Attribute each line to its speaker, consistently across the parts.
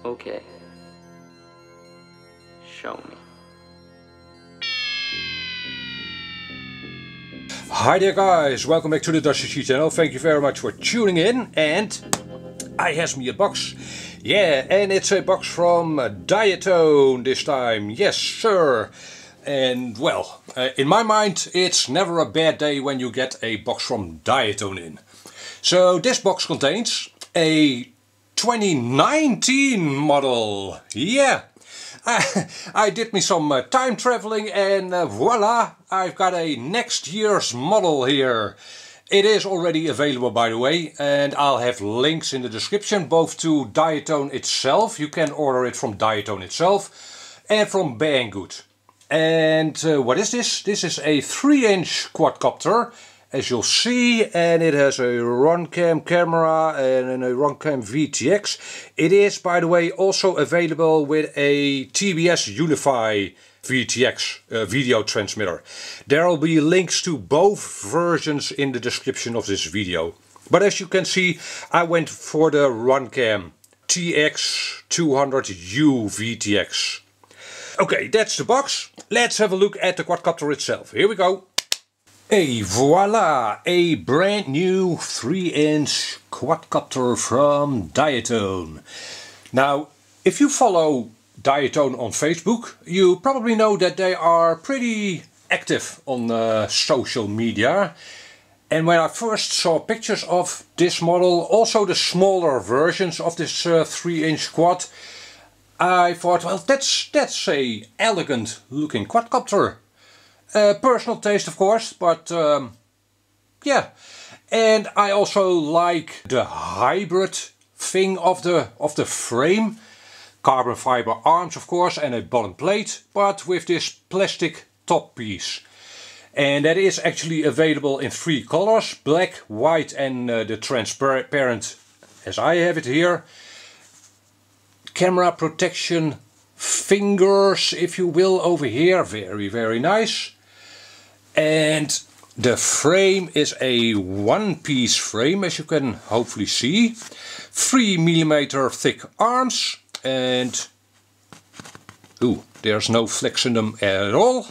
Speaker 1: Okay. Show me.
Speaker 2: Hi there guys, welcome back to the Dutch CC channel. Thank you very much for tuning in, and I has me a box. Yeah, and it's a box from Diatone this time. Yes sir. And well, in my mind it's never a bad day when you get a box from Diatone in. So this box contains a 2019 model. Yeah. I did me some time traveling, and voila, I've got a next year's model here. It is already available, by the way, and I'll have links in the description both to Diatone itself. You can order it from Diatone itself and from Banggood. And what is this? This is a 3-inch quadcopter, as you'll see, and it has a Runcam camera and a Runcam VTX. It is, by the way, also available with a TBS Unify VTX video transmitter. There will be links to both versions in the description of this video. But as you can see, I went for the Runcam TX200U VTX. Okay, that's the box. Let's have a look at the quadcopter itself. Here we go. Et voila! A brand new 3-inch quadcopter from Diatone. Now, if you follow Diatone on Facebook, you probably know that they are pretty active on social media. And when I first saw pictures of this model, also the smaller versions of this 3-inch quad, I thought, well, that's a elegant looking quadcopter. Personal taste, of course, but yeah. And I also like the hybrid thing of the frame. Carbon fiber arms, of course, and a bottom plate, but with this plastic top piece. And that is actually available in 3 colors: black, white, and the transparent, as I have it here. Camera protection fingers, if you will, over here. Very, very nice. And the frame is a one-piece frame, as you can hopefully see. 3mm thick arms, and ooh, there's no flex in them at all.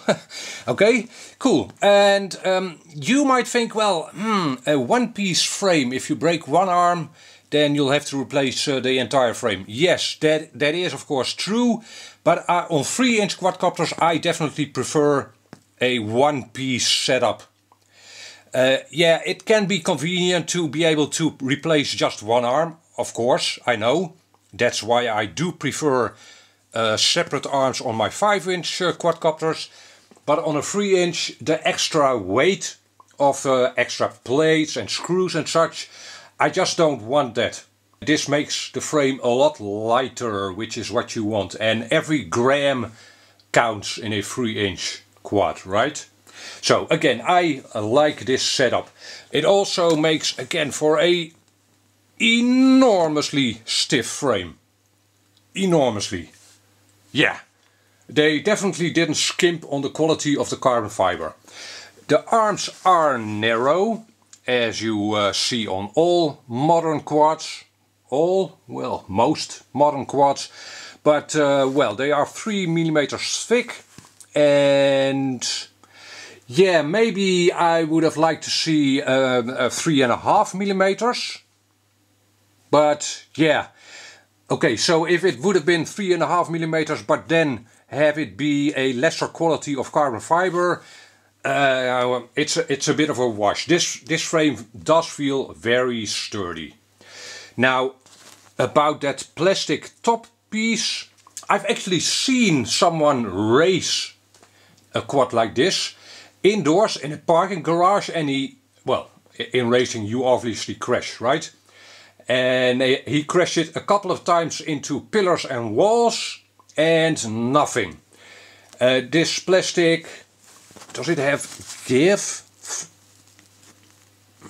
Speaker 2: Okay, cool. And you might think, well, a one-piece frame, if you break one arm, then you'll have to replace the entire frame. Yes, that is of course true, but on 3-inch quadcopters I definitely prefer a one-piece setup. Yeah, it can be convenient to be able to replace just one arm, of course, I know. That's why I do prefer separate arms on my 5-inch quadcopters. But on a 3-inch, the extra weight of extra plates and screws and such, I just don't want that. This makes the frame a lot lighter, which is what you want. And every gram counts in a 3-inch quad, right? So again, I like this setup. It also makes, again, for a enormously stiff frame. Enormously. Yeah. They definitely didn't skimp on the quality of the carbon fiber. The arms are narrow, as you see on all modern quads. All, well, most modern quads. But, well, they are 3mm thick. And yeah, maybe I would have liked to see 3.5mm. But yeah, okay, so if it would have been 3.5mm, but then have it be a lesser quality of carbon fiber, it's a bit of a wash. This frame does feel very sturdy. Now, about that plastic top piece, I've actually seen someone race a quad like this indoors in a parking garage, and he, well, in racing you obviously crash, right? And he crashed it a couple of times into pillars and walls and nothing. This plastic, does it have give?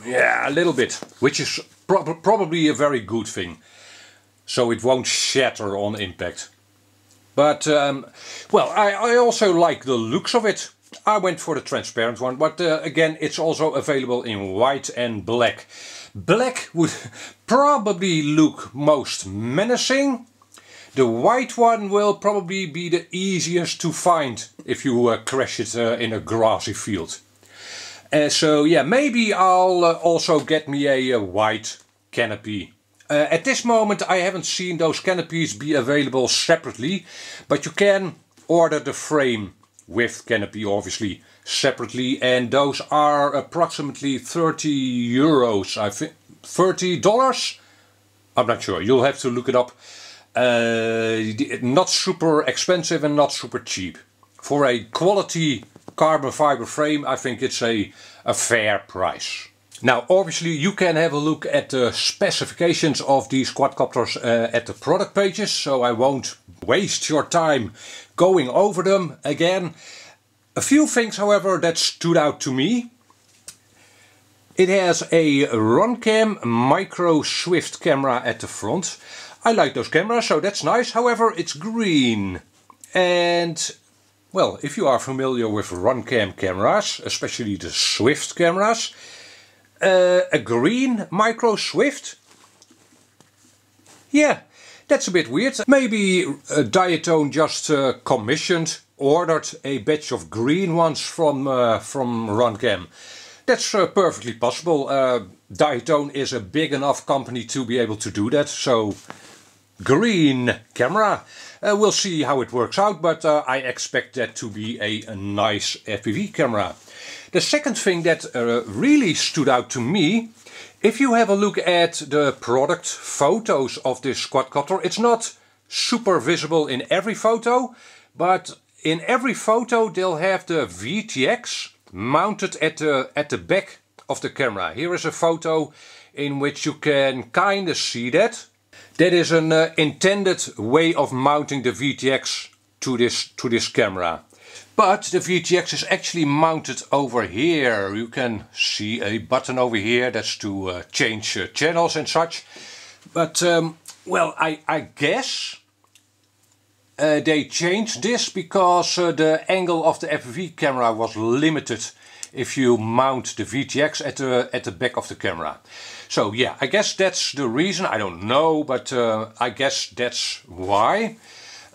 Speaker 2: Yeah, a little bit, which is probably a very good thing. So it won't shatter on impact. But, well, I also like the looks of it. I went for the transparent one, but again, it's also available in white and black. Black would probably look most menacing. The white one will probably be the easiest to find if you crash it in a grassy field. So yeah, maybe I'll also get me a white canopy. At this moment I haven't seen those canopies be available separately, but you can order the frame with canopy obviously separately, and those are approximately 30 euros, I think. $30? I'm not sure, you'll have to look it up. Not super expensive and not super cheap. For a quality carbon fiber frame I think it's a fair price. Now obviously you can have a look at the specifications of these quadcopters at the product pages, so I won't waste your time going over them again. A few things however that stood out to me. It has a Runcam micro swift camera at the front. I like those cameras, so that's nice. However, it's green. And well, if you are familiar with Runcam cameras, especially the Swift cameras, a green micro swift? Yeah, that's a bit weird. Maybe Diatone just ordered a batch of green ones from Runcam. That's perfectly possible. Diatone is a big enough company to be able to do that, so green camera. We'll see how it works out, but I expect that to be a nice FPV camera. The second thing that really stood out to me, if you have a look at the product photos of this quadcopter, it's not super visible in every photo, but in every photo they'll have the VTX mounted at the back of the camera. Here is a photo in which you can kind of see that. That is an intended way of mounting the VTX to this camera. But the VTX is actually mounted over here. You can see a button over here, that's to change channels and such. But well, I guess they changed this because the angle of the FPV camera was limited if you mount the VTX at the back of the camera. So yeah, I guess that's the reason. I don't know, but I guess that's why.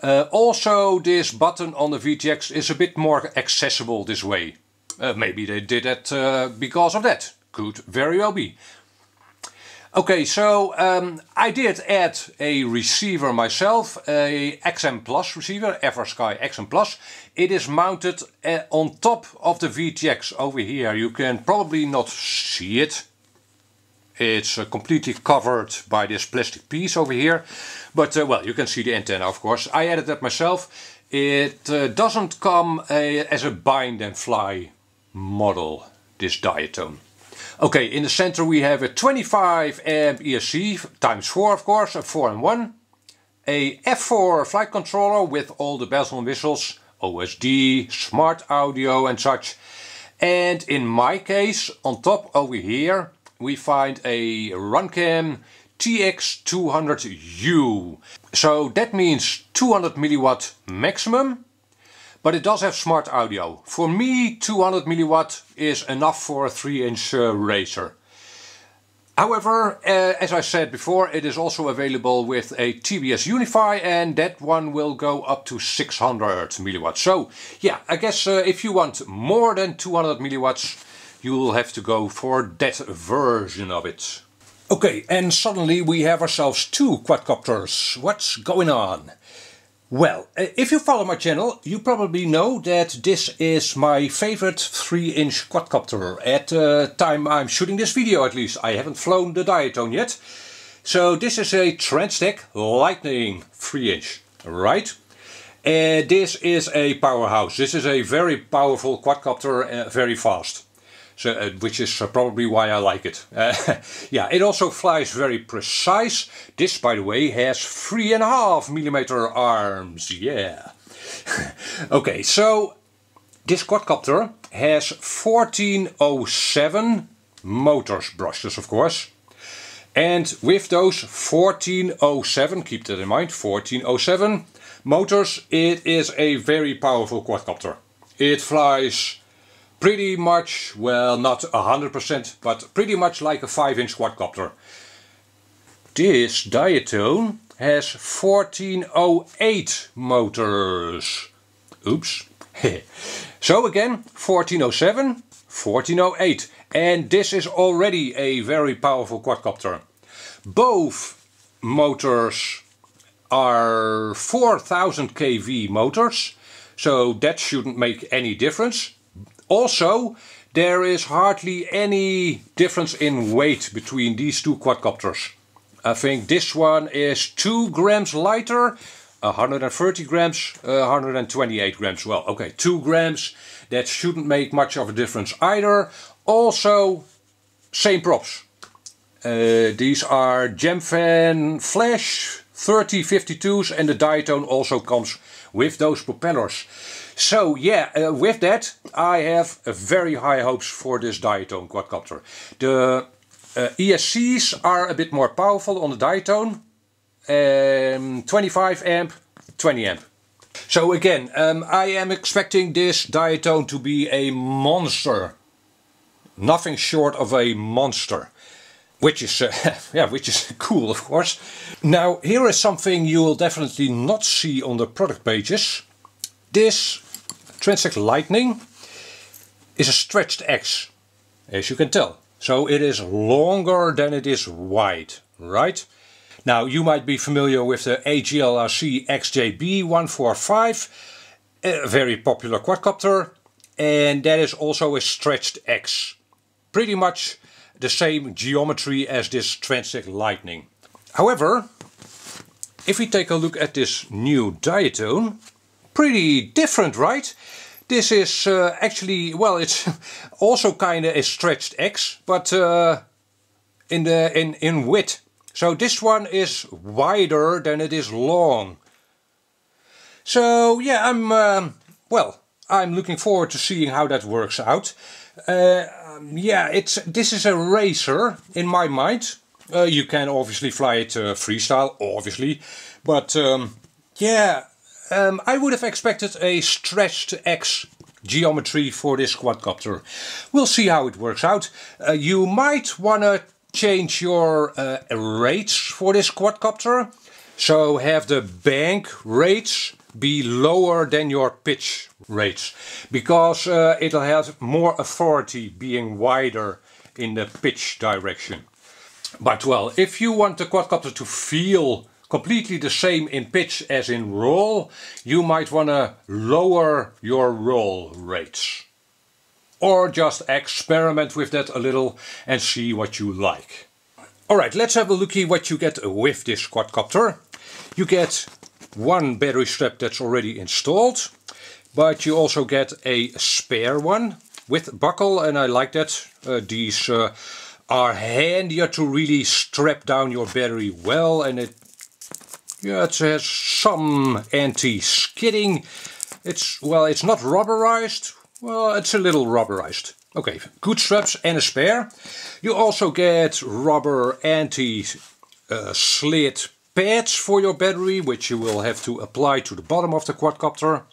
Speaker 2: Also, this button on the VTX is a bit more accessible this way. Maybe they did that because of that. Could very well be. Okay, so I did add a receiver myself, a XM Plus receiver, FrSky XM Plus. It is mounted on top of the VTX over here. You can probably not see it. It's completely covered by this plastic piece over here. But well, you can see the antenna, of course. I added that myself. It doesn't come as a bind and fly model, this Diatone. Okay, in the center we have a 25 amp ESC ×4, of course, a 4-in-1. A F4 flight controller with all the bells and whistles, OSD, smart audio and such. And in my case, on top over here, we find a Runcam TX200U. So that means 200 milliwatt maximum, but it does have smart audio. For me, 200 milliwatt is enough for a 3-inch racer. However, as I said before, it is also available with a TBS Unify, and that one will go up to 600 milliwatts. So yeah, I guess if you want more than 200 milliwatts, you will have to go for that version of it. Okay, and suddenly we have ourselves two quadcopters. What's going on? Well, if you follow my channel, you probably know that this is my favorite 3-inch quadcopter. At the time I'm shooting this video at least. I haven't flown the Diatone yet. So this is a Transtek Lightning 3-inch, right? This is a powerhouse. This is a very powerful quadcopter, very fast. So, which is probably why I like it. Yeah, it also flies very precise. This, by the way, has 3.5mm arms. Yeah. Okay, so this quadcopter has 1407 motors, brushless of course. And with those 1407, keep that in mind, 1407 motors, it is a very powerful quadcopter. It flies pretty much, well, not 100%, but pretty much like a 5-inch quadcopter. This Diatone has 1408 motors. Oops. So again, 1407, 1408. And this is already a very powerful quadcopter. Both motors are 4000 kV motors, so that shouldn't make any difference. Also, there is hardly any difference in weight between these two quadcopters. I think this one is 2 grams lighter, 130 grams, 128 grams. Well, okay, 2 grams, that shouldn't make much of a difference either. Also, same props. These are Gemfan Flash 3052s, and the Diatone also comes with those propellers. So yeah, with that I have very high hopes for this Diatone quadcopter. The ESCs are a bit more powerful on the Diatone. 25 amp, 20 amp. So again, I am expecting this Diatone to be a monster. Nothing short of a monster. Which is, which is cool, of course. Now, here is something you will definitely not see on the product pages. This Transect Lightning is a stretched X, as you can tell. So it is longer than it is wide, right? Now, you might be familiar with the AGLRC XJB145, a very popular quadcopter, and that is also a stretched X. Pretty much the same geometry as this Transect Lightning. However, if we take a look at this new Diatone, pretty different, right? This is actually, well, it's also kind of a stretched X, but in width. So this one is wider than it is long. So yeah, I'm looking forward to seeing how that works out. Yeah, this is a racer in my mind. You can obviously fly it freestyle, obviously, but yeah, I would have expected a stretched X geometry for this quadcopter. We'll see how it works out. You might want to change your rates for this quadcopter, so have the bank rates be lower than your pitch rates, because it'll have more authority being wider in the pitch direction. But well, if you want the quadcopter to feel completely the same in pitch as in roll, you might want to lower your roll rates. Or just experiment with that a little and see what you like. Alright, let's have a looky what you get with this quadcopter. You get one battery strap that's already installed, but you also get a spare one with buckle, and I like that. These are handier to really strap down your battery well, and it has some anti-skidding. It's not rubberized. Well, it's a little rubberized. Okay, good straps and a spare. You also get rubber anti-slid pads for your battery, which you will have to apply to the bottom of the quadcopter.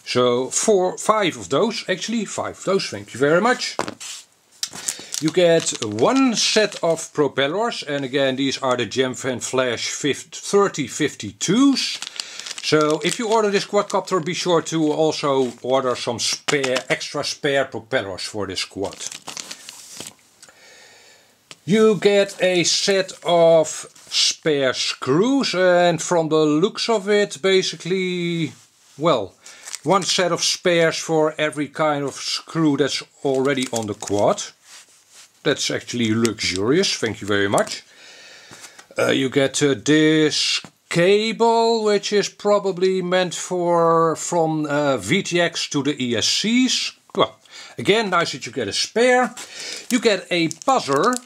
Speaker 2: So 5 of those, actually 5 of those, thank you very much. You get one set of propellers, and again these are the Gemfan Flash 3052s. So if you order this quadcopter, be sure to also order some extra spare propellers for this quad. You get a set of spare screws, and from the looks of it, basically, well, one set of spares for every kind of screw that's already on the quad. That's actually luxurious, thank you very much. You get this cable, which is probably meant for from VTX to the ESCs. Well, again, nice that you get a spare. You get a buzzer, a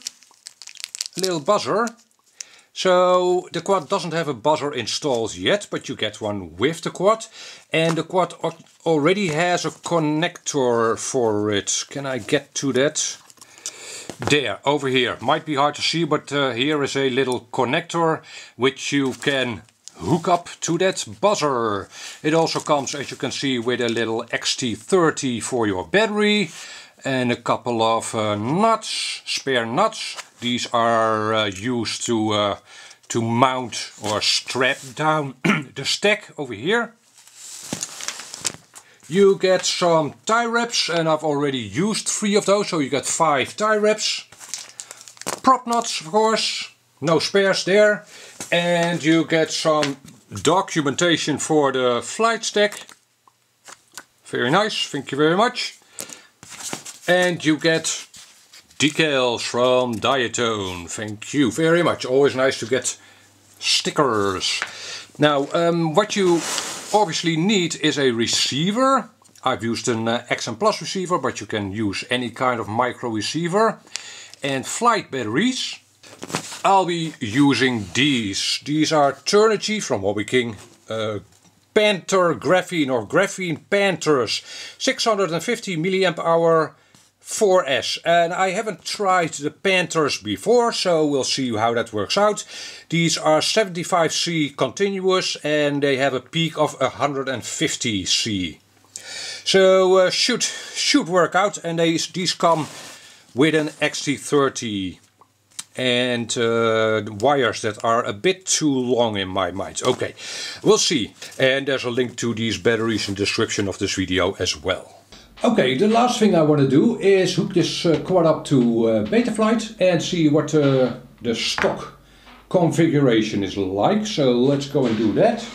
Speaker 2: little buzzer. So the quad doesn't have a buzzer installed yet, but you get one with the quad. And the quad already has a connector for it. Can I get to that? There, over here. Might be hard to see, but here is a little connector which you can hook up to that buzzer. It also comes, as you can see, with a little XT30 for your battery and a couple of nuts, spare nuts. These are used to to mount or strap down the stack over here. You get some tie wraps, and I've already used 3 of those, so you get 5 tie wraps. Prop nuts, of course, no spares there. And you get some documentation for the flight stack. Very nice, thank you very much. And you get decals from Diatone. Thank you very much. Always nice to get stickers. Now, what you obviously need is a receiver. I've used an XM Plus receiver, but you can use any kind of micro receiver. And flight batteries. I'll be using these. These are Turnigy from Hobby King. Panther Graphene or Graphene Panthers 650 mAh 4S, and I haven't tried the Panthers before, so we'll see how that works out. These are 75C continuous and they have a peak of 150C. So should work out, and these come with an XT30 and wires that are a bit too long in my mind. Okay, we'll see. And there's a link to these batteries in the description of this video as well. Okay, the last thing I want to do is hook this quad up to Betaflight and see what the stock configuration is like. So let's go and do that.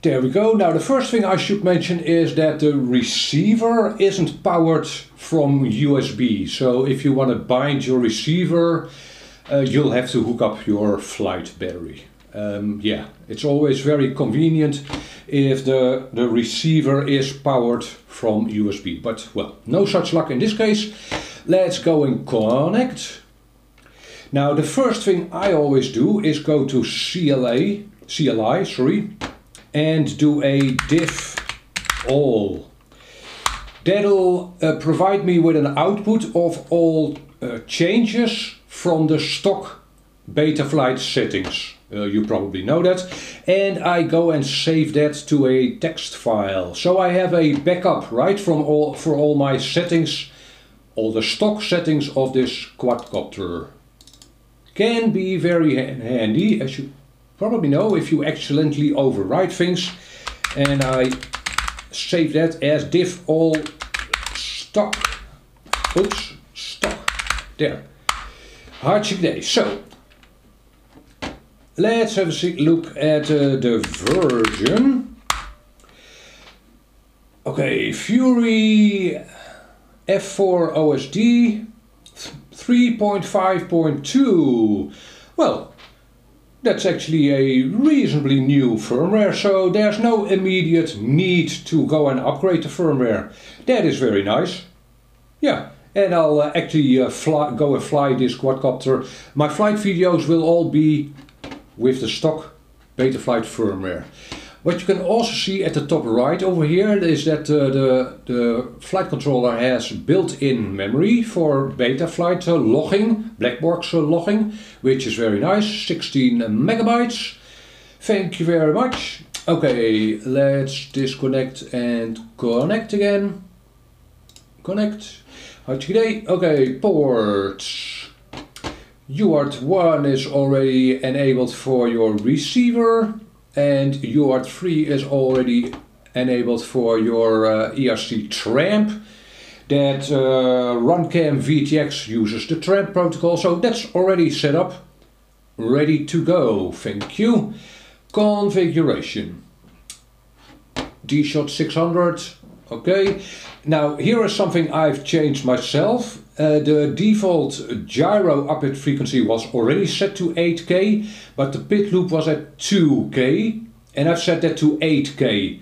Speaker 2: There we go. Now the first thing I should mention is that the receiver isn't powered from USB. So if you want to bind your receiver, you'll have to hook up your flight battery. Yeah, it's always very convenient if the receiver is powered from USB. But well, no such luck in this case. Let's go and connect. Now the first thing I always do is go to CLI, and do a diff all. That'll provide me with an output of all changes from the stock Betaflight settings. You probably know that. And I go and save that to a text file. So I have a backup, right, for all my settings, all the stock settings of this quadcopter. Can be very handy, as you probably know, if you accidentally overwrite things. And I save that as diff all stock. Oops, stock. There. Hartstikke idee. So let's have a look at the version. Okay, Fury F4 OSD 3.5.2. Well, that's actually a reasonably new firmware, so there's no immediate need to go and upgrade the firmware. That is very nice. Yeah, and I'll actually go and fly this quadcopter. My flight videos will all be with the stock Betaflight firmware. What you can also see at the top right over here is that the flight controller has built-in memory for Betaflight logging, black box logging, which is very nice, 16 megabytes. Thank you very much. Okay, let's disconnect and connect again. Connect. Okay, ports. UART1 is already enabled for your receiver, and UART3 is already enabled for your ERC tramp. That Runcam VTX uses the tramp protocol, so that's already set up, ready to go. Thank you. Configuration. D-Shot 600. Okay. Now here is something I've changed myself. The default gyro uplift frequency was already set to 8K, but the pit loop was at 2K, and I've set that to 8K.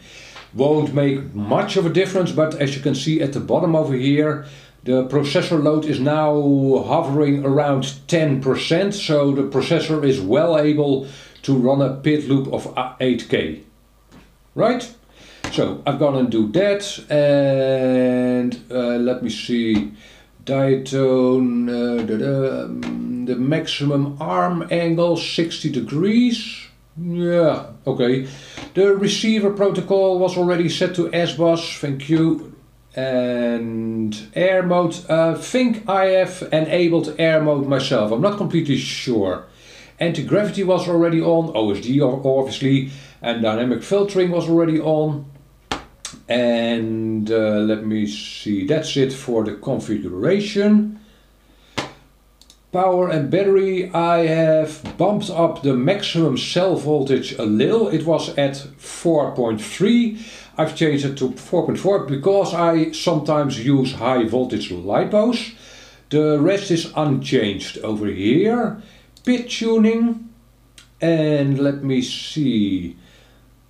Speaker 2: Won't make much of a difference, but as you can see at the bottom over here, the processor load is now hovering around 10%, so the processor is well able to run a pit loop of 8K. Right? So I'm gonna do that, and let me see. Diatone, the maximum arm angle 60 degrees. Yeah, okay. The receiver protocol was already set to S-Bus, thank you. And air mode, I think I have enabled air mode myself, I'm not completely sure. Anti-gravity was already on, OSD obviously, and dynamic filtering was already on. And let me see, that's it for the configuration. Power and battery, I have bumped up the maximum cell voltage a little. It was at 4.3. I've changed it to 4.4 because I sometimes use high voltage lipos. The rest is unchanged over here. Pit tuning, and let me see.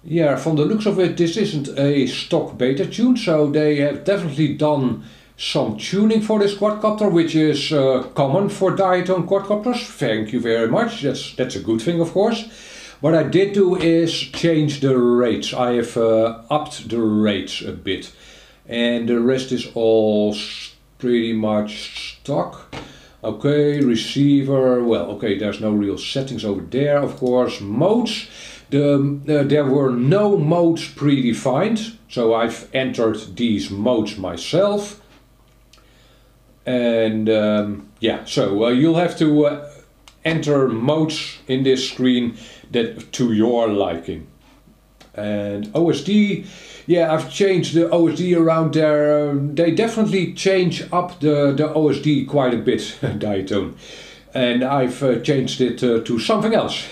Speaker 2: Yeah, from the looks of it, this isn't a stock beta tune, so they have definitely done some tuning for this quadcopter, which is common for Diatone quadcopters. Thank you very much. That's a good thing, of course. What I did do is change the rates. I have upped the rates a bit, and the rest is all pretty much stock. Okay, receiver, well, okay, there's no real settings over there, of course. Modes, there were no modes predefined, so I've entered these modes myself. And yeah, so you'll have to enter modes in this screen that to your liking. And OSD, yeah, I've changed the OSD around there. They definitely change up the OSD quite a bit, Diatone. And I've changed it to something else,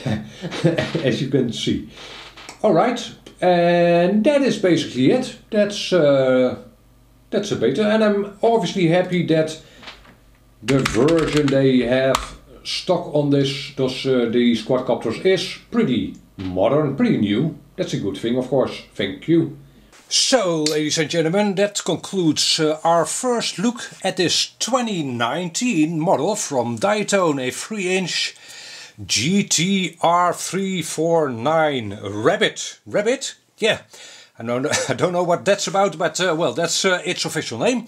Speaker 2: as you can see. Alright, and that is basically it. That's a beta, and I'm obviously happy that the version they have stock on these quadcopters is pretty modern, pretty new. That's a good thing, of course. Thank you. So, ladies and gentlemen, that concludes our first look at this 2019 model from Diatone, a 3-inch GT R349 Rabbit. Rabbit? Yeah. I don't know what that's about, but well, that's its official name.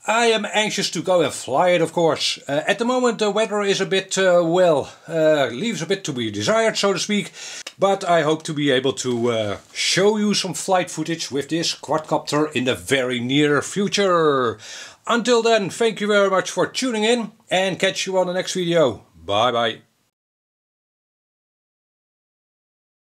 Speaker 2: I am anxious to go and fly it, of course. At the moment the weather is a bit, leaves a bit to be desired, so to speak. But I hope to be able to show you some flight footage with this quadcopter in the very near future. Until then, thank you very much for tuning in and catch you on the next video. Bye bye.